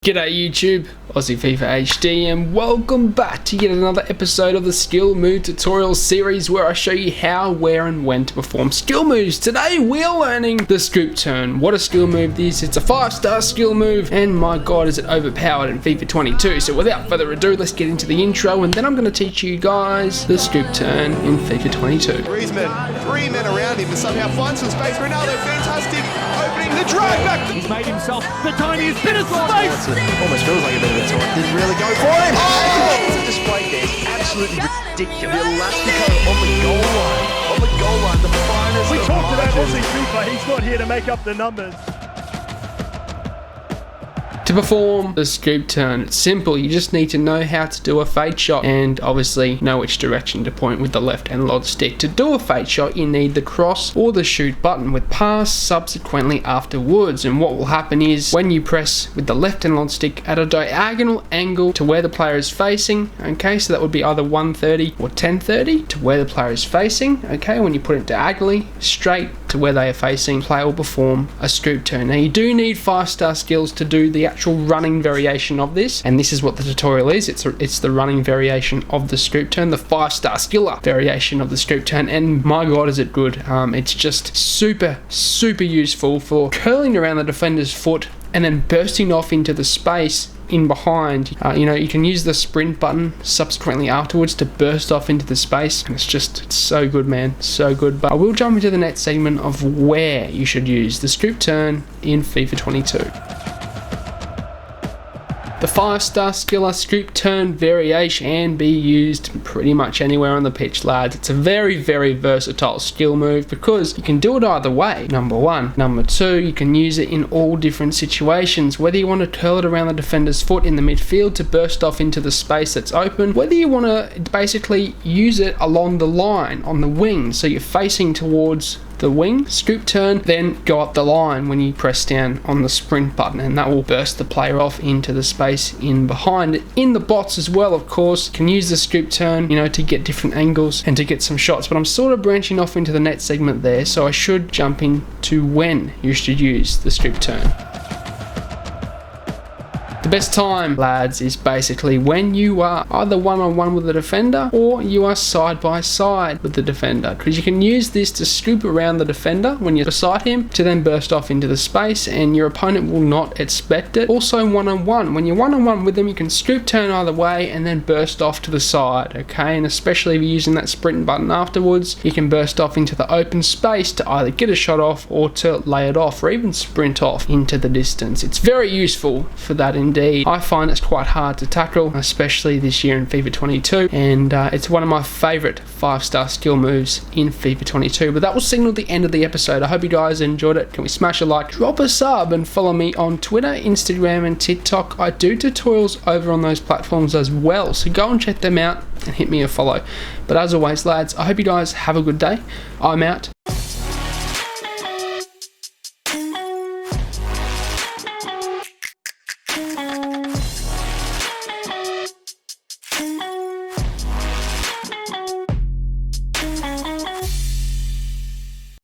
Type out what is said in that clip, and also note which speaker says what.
Speaker 1: G'day YouTube, AussieFIFA HD, and welcome back to yet another episode of the skill move tutorial series where I show you how, where and when to perform skill moves. Today we're learning the scoop turn. What a skill move is. It's a 5-star skill move and my god is it overpowered in FIFA 22. So without further ado, let's get into the intro and then I'm going to teach you guys the scoop turn in FIFA 22.
Speaker 2: Griezmann, 3 men around him to somehow find some space. Ronaldo, fantastic opening, the drive back.
Speaker 3: He's made himself the tiniest bit of space.
Speaker 2: Almost feels like a bit of a taunt. Didn't really go for him. Oh! It's a display there. It's absolutely ridiculous. The Elastico on the goal line. On the goal line, the finest.
Speaker 3: We
Speaker 2: of
Speaker 3: talked about
Speaker 2: margins.
Speaker 3: AussieFIFA. He's not here to make up the numbers.
Speaker 1: To perform the scoop turn, it's simple. You just need to know how to do a fade shot and obviously know which direction to point with the left analog stick. To do a fade shot, you need the cross or the shoot button with pass subsequently afterwards. And what will happen is when you press with the left analog stick at a diagonal angle to where the player is facing, okay, so that would be either 130 or 1030 to where the player is facing, okay, when you put it diagonally straight to where they are facing, player will perform a scoop turn. Now you do need 5-star skills to do the actual running variation of this, and this is what the tutorial is. It's the running variation of the scoop turn, the 5-star skiller variation of the scoop turn, and my god is it good. It's just super useful for curling around the defender's foot and then bursting off into the space in behind. You can use the sprint button subsequently afterwards to burst off into the space, and it's so good, man, so good. But I will jump into the next segment of where you should use the scoop turn in FIFA 22. The 5-star skiller scoop turn variation can be used pretty much anywhere on the pitch, lads. It's a very versatile skill move because you can do it either way, number one. Number two, you can use it in all different situations, whether you want to curl it around the defender's foot in the midfield to burst off into the space that's open, whether you want to basically use it along the line, on the wing, so you're facing towards the wing, scoop turn, then go up the line when you press down on the sprint button, and that will burst the player off into the space in behind. In the bots as well, of course, you can use the scoop turn, to get different angles and to get some shots, but I'm sort of branching off into the next segment there, so I should jump into when you should use the scoop turn. The best time, lads, is basically when you are either one-on-one with the defender or you are side-by-side with the defender, because you can use this to scoop around the defender when you're beside him to then burst off into the space and your opponent will not expect it. Also one-on-one, when you're one-on-one with them, you can scoop turn either way and then burst off to the side, okay? And especially if you're using that sprint button afterwards, you can burst off into the open space to either get a shot off or to lay it off or even sprint off into the distance. It's very useful for that indeed. I find it's quite hard to tackle, especially this year in FIFA 22, and it's one of my favourite 5-star skill moves in FIFA 22. But that will signal the end of the episode. I hope you guys enjoyed it. Can we smash a like, drop a sub, and follow me on Twitter, Instagram and TikTok. I do tutorials over on those platforms as well, so go and check them out and hit me a follow. But as always, lads, I hope you guys have a good day. I'm out.